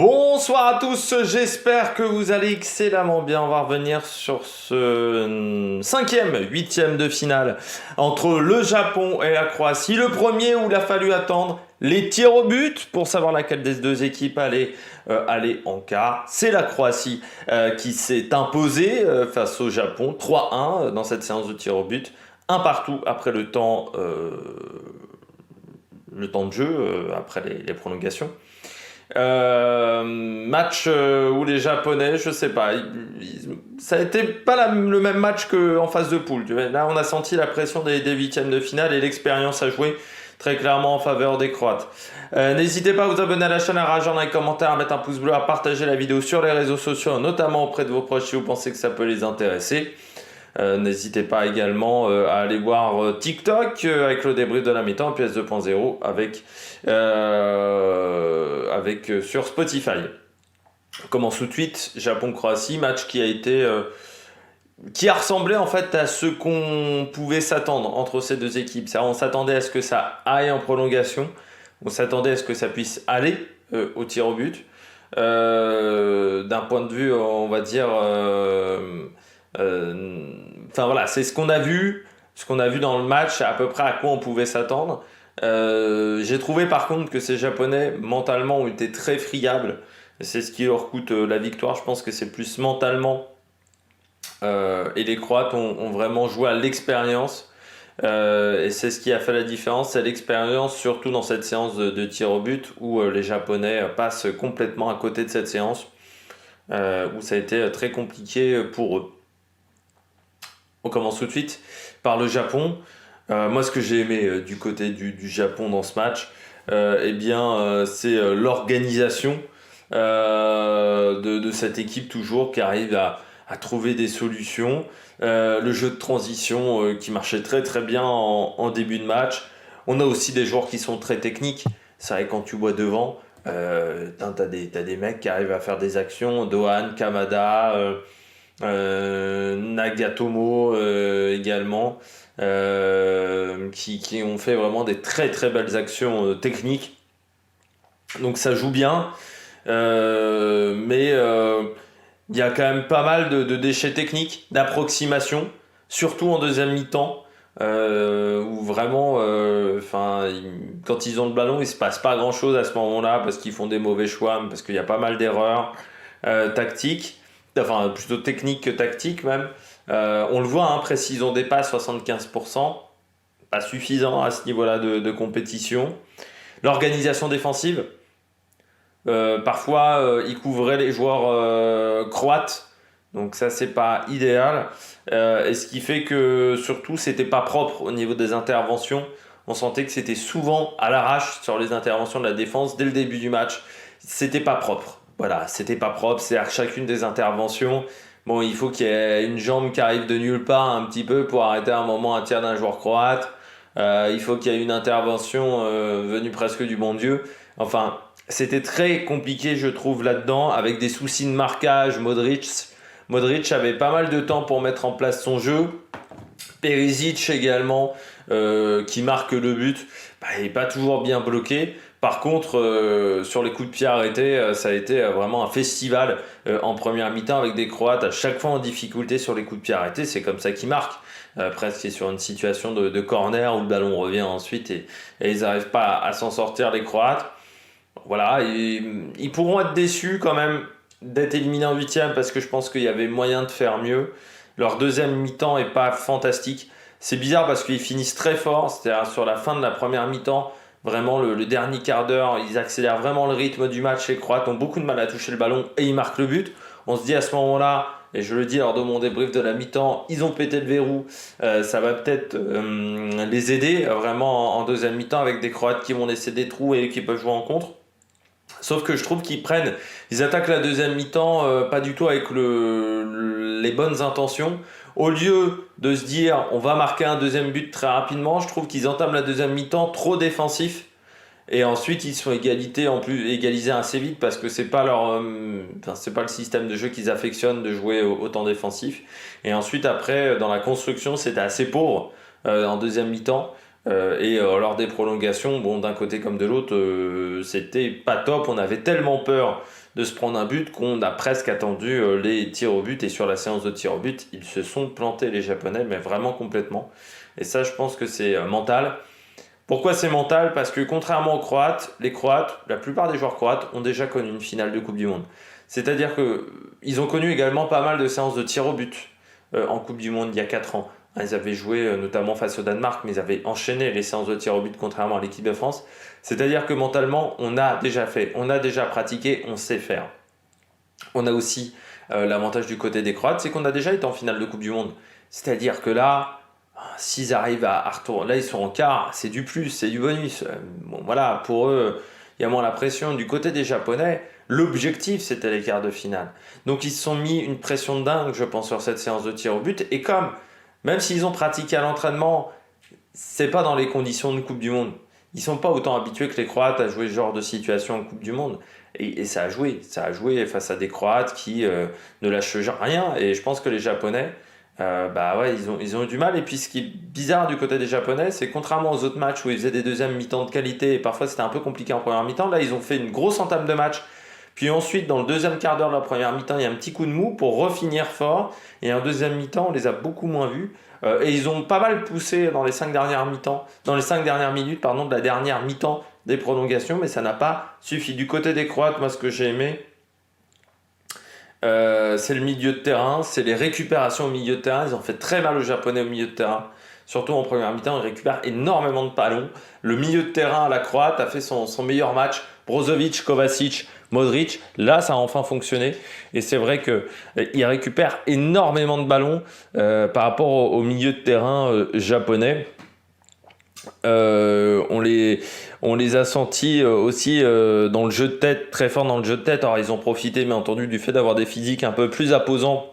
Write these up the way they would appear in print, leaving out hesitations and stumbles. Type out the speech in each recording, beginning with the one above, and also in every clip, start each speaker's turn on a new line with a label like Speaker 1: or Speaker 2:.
Speaker 1: Bonsoir à tous, j'espère que vous allez excellemment bien. On va revenir sur ce huitième de finale entre le Japon et la Croatie. Le premier où il a fallu attendre les tirs au but pour savoir laquelle des deux équipes allait aller en quart. C'est la Croatie qui s'est imposée face au Japon 3-1 dans cette séance de tirs au but. Un partout après le temps de jeu, après les prolongations. Match où les Japonais, je sais pas, ça a été pas le même match qu'en phase de poule. Là, on a senti la pression des huitièmes de finale et l'expérience a joué très clairement en faveur des Croates. N'hésitez pas à vous abonner à la chaîne, à réagir dans les commentaires, à mettre un pouce bleu, à partager la vidéo sur les réseaux sociaux, notamment auprès de vos proches si vous pensez que ça peut les intéresser. N'hésitez pas également à aller voir TikTok avec le débrief de la mi-temps, PS 2.0 avec sur Spotify. On commence tout de suite, Japon-Croatie, match qui a ressemblé en fait à ce qu'on pouvait s'attendre entre ces deux équipes. On s'attendait à ce que ça aille en prolongation, on s'attendait à ce que ça puisse aller au tir au but. D'un point de vue, on va dire... Enfin voilà, c'est ce qu'on a vu dans le match, à peu près à quoi on pouvait s'attendre. J'ai trouvé par contre que ces Japonais mentalement ont été très friables. C'est ce qui leur coûte la victoire. Je pense que c'est plus mentalement. Et les Croates ont vraiment joué à l'expérience. Et c'est ce qui a fait la différence, c'est l'expérience, surtout dans cette séance de tir au but où les Japonais passent complètement à côté de cette séance, où ça a été très compliqué pour eux. On commence tout de suite par le Japon. Moi, ce que j'ai aimé du côté du Japon dans ce match, c'est l'organisation de cette équipe toujours qui arrive à trouver des solutions. Le jeu de transition qui marchait très très bien en début de match. On a aussi des joueurs qui sont très techniques. C'est vrai, quand tu vois devant, t'as des mecs qui arrivent à faire des actions. Dohan, Kamada... Nagatomo également, qui ont fait vraiment des très très belles actions techniques. Donc ça joue bien, mais il y a quand même pas mal de déchets techniques, d'approximation, surtout en deuxième mi-temps, où vraiment, quand ils ont le ballon, il se passe pas grand-chose à ce moment-là, parce qu'ils font des mauvais choix, parce qu'il y a pas mal d'erreurs tactiques. Enfin, plutôt technique que tactique même. On le voit, précision des passes, 75%. Pas suffisant à ce niveau-là de compétition. L'organisation défensive. Parfois, ils couvraient les joueurs croates. Donc ça, c'est pas idéal. Et ce qui fait que, surtout, c'était pas propre au niveau des interventions. On sentait que c'était souvent à l'arrache sur les interventions de la défense dès le début du match. C'était pas propre. Voilà, c'était pas propre, c'est-à-dire que chacune des interventions, bon, il faut qu'il y ait une jambe qui arrive de nulle part un petit peu pour arrêter un moment un tir d'un joueur croate. Il faut qu'il y ait une intervention venue presque du bon Dieu. Enfin, c'était très compliqué, je trouve, là-dedans, avec des soucis de marquage. Modric avait pas mal de temps pour mettre en place son jeu. Perisic également, qui marque le but, il n'est pas toujours bien bloqué. Par contre, sur les coups de pied arrêtés, ça a été vraiment un festival en première mi-temps avec des Croates à chaque fois en difficulté sur les coups de pied arrêtés. C'est comme ça qu'ils marquent. Presque sur une situation de corner où le ballon revient ensuite et ils n'arrivent pas à s'en sortir, les Croates. Voilà, ils pourront être déçus quand même d'être éliminés en huitième parce que je pense qu'il y avait moyen de faire mieux. Leur deuxième mi-temps est pas fantastique. C'est bizarre parce qu'ils finissent très fort, c'est-à-dire sur la fin de la première mi-temps. Vraiment, le dernier quart d'heure, ils accélèrent vraiment le rythme du match. Les Croates ont beaucoup de mal à toucher le ballon et ils marquent le but. On se dit à ce moment-là, et je le dis lors de mon débrief de la mi-temps, ils ont pété le verrou. Ça va peut-être les aider vraiment en deuxième mi-temps avec des Croates qui vont laisser des trous et qui peuvent jouer en contre. Sauf que je trouve ils attaquent la deuxième mi-temps pas du tout avec les bonnes intentions. Au lieu de se dire on va marquer un deuxième but très rapidement, je trouve qu'ils entament la deuxième mi-temps trop défensif. Et ensuite ils sont égalisés assez vite parce que c'est pas c'est pas le système de jeu qu'ils affectionnent de jouer autant défensif. Et ensuite après dans la construction c'était assez pauvre en deuxième mi-temps. Lors des prolongations, bon, d'un côté comme de l'autre, c'était pas top. On avait tellement peur de se prendre un but qu'on a presque attendu les tirs au but. Et sur la séance de tirs au but, ils se sont plantés les Japonais, mais vraiment complètement. Et ça, je pense que c'est mental. Pourquoi c'est mental? Parce que contrairement aux Croates, les Croates, la plupart des joueurs croates ont déjà connu une finale de Coupe du Monde. C'est-à-dire qu'ils ont connu également pas mal de séances de tir au but en Coupe du Monde il y a 4 ans. Ils avaient joué notamment face au Danemark, mais ils avaient enchaîné les séances de tir au but contrairement à l'équipe de France. C'est-à-dire que mentalement, on a déjà fait, on a déjà pratiqué, on sait faire. On a aussi l'avantage du côté des Croates, c'est qu'on a déjà été en finale de Coupe du Monde. C'est-à-dire que là, s'ils arrivent à retourner, là ils sont en quart, c'est du plus, c'est du bonus. Bon voilà, pour eux, il y a moins la pression. Du côté des Japonais, l'objectif c'était les quarts de finale. Donc ils se sont mis une pression de dingue, je pense, sur cette séance de tir au but. Et comme, même s'ils ont pratiqué à l'entraînement, c'est pas dans les conditions de Coupe du Monde. Ils sont pas autant habitués que les Croates à jouer ce genre de situation en Coupe du Monde. Et ça a joué face à des Croates qui ne lâchent rien. Et je pense que les Japonais, bah ouais, ils ont eu du mal. Et puis ce qui est bizarre du côté des Japonais, c'est contrairement aux autres matchs où ils faisaient des deuxièmes mi-temps de qualité et parfois c'était un peu compliqué en première mi-temps, là ils ont fait une grosse entame de match. Puis ensuite, dans le deuxième quart d'heure de la première mi-temps, il y a un petit coup de mou pour refinir fort. Et en deuxième mi-temps, on les a beaucoup moins vus. Et ils ont pas mal poussé dans les 5 dernières mi-temps, dans les 5 dernières minutes, pardon, de la dernière mi-temps des prolongations, mais ça n'a pas suffi. Du côté des Croates, moi ce que j'ai aimé, c'est le milieu de terrain, c'est les récupérations au milieu de terrain. Ils ont fait très mal aux Japonais au milieu de terrain. Surtout en première mi-temps, ils récupèrent énormément de ballons. Le milieu de terrain à la Croate a fait son meilleur match. Brozovic, Kovacic, Modric, là ça a enfin fonctionné. Et c'est vrai qu'ils récupèrent énormément de ballons par rapport au milieu de terrain japonais. On les a sentis aussi dans le jeu de tête, très fort dans le jeu de tête. Alors ils ont profité bien entendu du fait d'avoir des physiques un peu plus imposants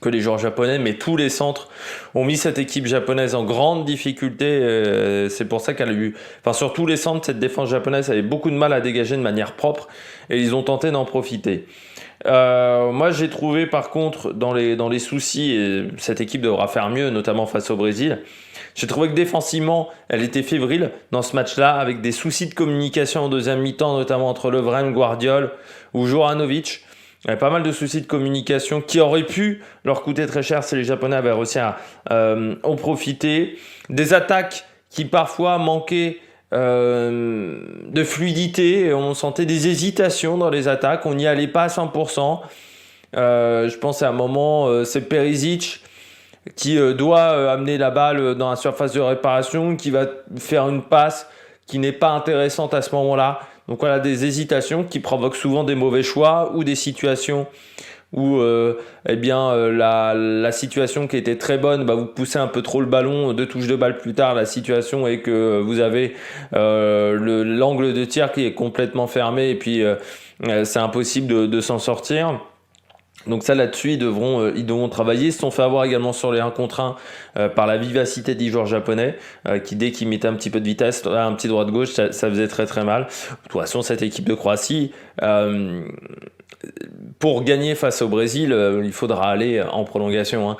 Speaker 1: que les joueurs japonais, mais tous les centres ont mis cette équipe japonaise en grande difficulté. C'est pour ça qu'elle a eu, enfin sur tous les centres, cette défense japonaise avait beaucoup de mal à dégager de manière propre et ils ont tenté d'en profiter. Moi j'ai trouvé par contre dans les soucis, et cette équipe devra faire mieux, notamment face au Brésil. J'ai trouvé que défensivement, elle était fébrile dans ce match-là, avec des soucis de communication en deuxième mi-temps, notamment entre Lovren, Guardiol ou Juranovic. Il y avait pas mal de soucis de communication qui auraient pu leur coûter très cher si les Japonais avaient réussi à en profiter. Des attaques qui parfois manquaient de fluidité. On sentait des hésitations dans les attaques. On n'y allait pas à 100%. Je pense à un moment, c'est Perisic qui doit amener la balle dans la surface de réparation, qui va faire une passe qui n'est pas intéressante à ce moment-là. Donc voilà, des hésitations qui provoquent souvent des mauvais choix ou des situations où la situation qui était très bonne, vous poussez un peu trop le ballon, 2 touches de balle plus tard, la situation est que vous avez l'angle de tir qui est complètement fermé et puis c'est impossible de s'en sortir. Donc ça là-dessus ils devront travailler. Ils se sont fait avoir également sur les 1 contre 1 par la vivacité des joueurs japonais qui dès qu'ils mettaient un petit peu de vitesse, un petit droite-gauche, ça faisait très très mal. De toute façon cette équipe de Croatie, pour gagner face au Brésil, il faudra aller en prolongation.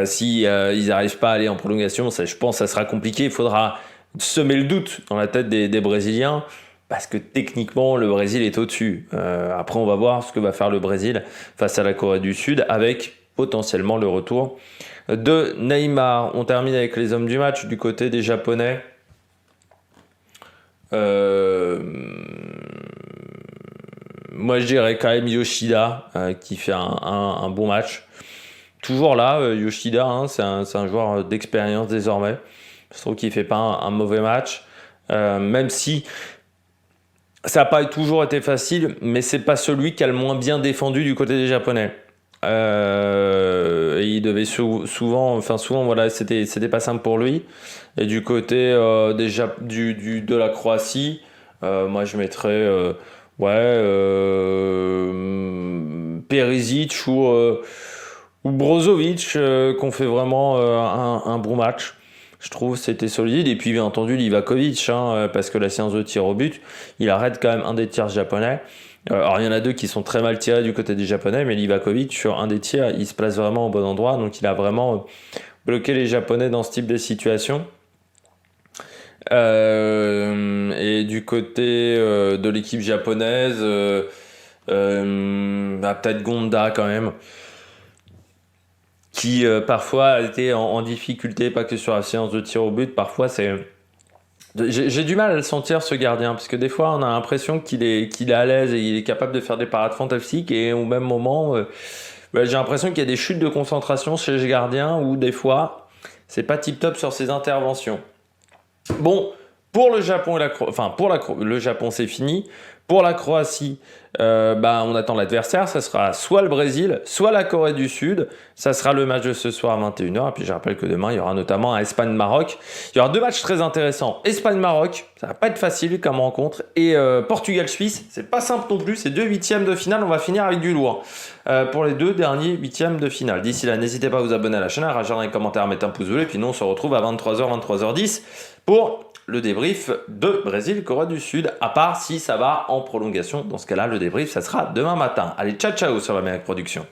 Speaker 1: Si ils n'arrivent pas à aller en prolongation, je pense que ça sera compliqué. Il faudra semer le doute dans la tête des Brésiliens. Parce que techniquement, le Brésil est au-dessus. Après, on va voir ce que va faire le Brésil face à la Corée du Sud avec potentiellement le retour de Neymar. On termine avec les hommes du match du côté des Japonais. Moi, je dirais quand même Yoshida qui fait un bon match. Toujours là, Yoshida, c'est un joueur d'expérience désormais. Je trouve qu'il ne fait pas un mauvais match. Même si ça n'a pas toujours été facile, mais c'est pas celui qui a le moins bien défendu du côté des Japonais. Et il devait souvent, voilà, c'était pas simple pour lui. Et du côté de la Croatie, moi je mettrais Perisic ou Brozovic qu'on fait vraiment un bon match. Je trouve que c'était solide. Et puis bien entendu Livakovic, parce que la séance de tir au but, il arrête quand même un des tirs japonais. Alors il y en a 2 qui sont très mal tirés du côté des Japonais, mais Livakovic sur un des tirs, il se place vraiment au bon endroit. Donc il a vraiment bloqué les Japonais dans ce type de situation. Et du côté de l'équipe japonaise, Peut-être Gonda quand même, qui parfois a été en difficulté, pas que sur la séance de tir au but. Parfois, j'ai du mal à le sentir, ce gardien, parce que des fois, on a l'impression qu'il est à l'aise et il est capable de faire des parades fantastiques, et au même moment, j'ai l'impression qu'il y a des chutes de concentration chez ce gardien où des fois, c'est pas tip-top sur ses interventions. Bon, pour le Japon et le Japon c'est fini. Pour la Croatie, on attend l'adversaire. Ça sera soit le Brésil, soit la Corée du Sud. Ça sera le match de ce soir à 21h. Et puis je rappelle que demain, il y aura notamment un Espagne-Maroc. Il y aura deux matchs très intéressants. Espagne-Maroc, ça va pas être facile comme rencontre. Et Portugal-Suisse, c'est pas simple non plus. C'est 2 huitièmes de finale. On va finir avec du lourd pour les 2 derniers huitièmes de finale. D'ici là, n'hésitez pas à vous abonner à la chaîne, à réagir dans les commentaires, à mettre un pouce bleu. Et puis nous, on se retrouve à 23h, 23h10 pour le débrief de Brésil-Corée du Sud, à part si ça va en prolongation. Dans ce cas-là, le débrief, ça sera demain matin. Allez, ciao ciao sur la Méric Production.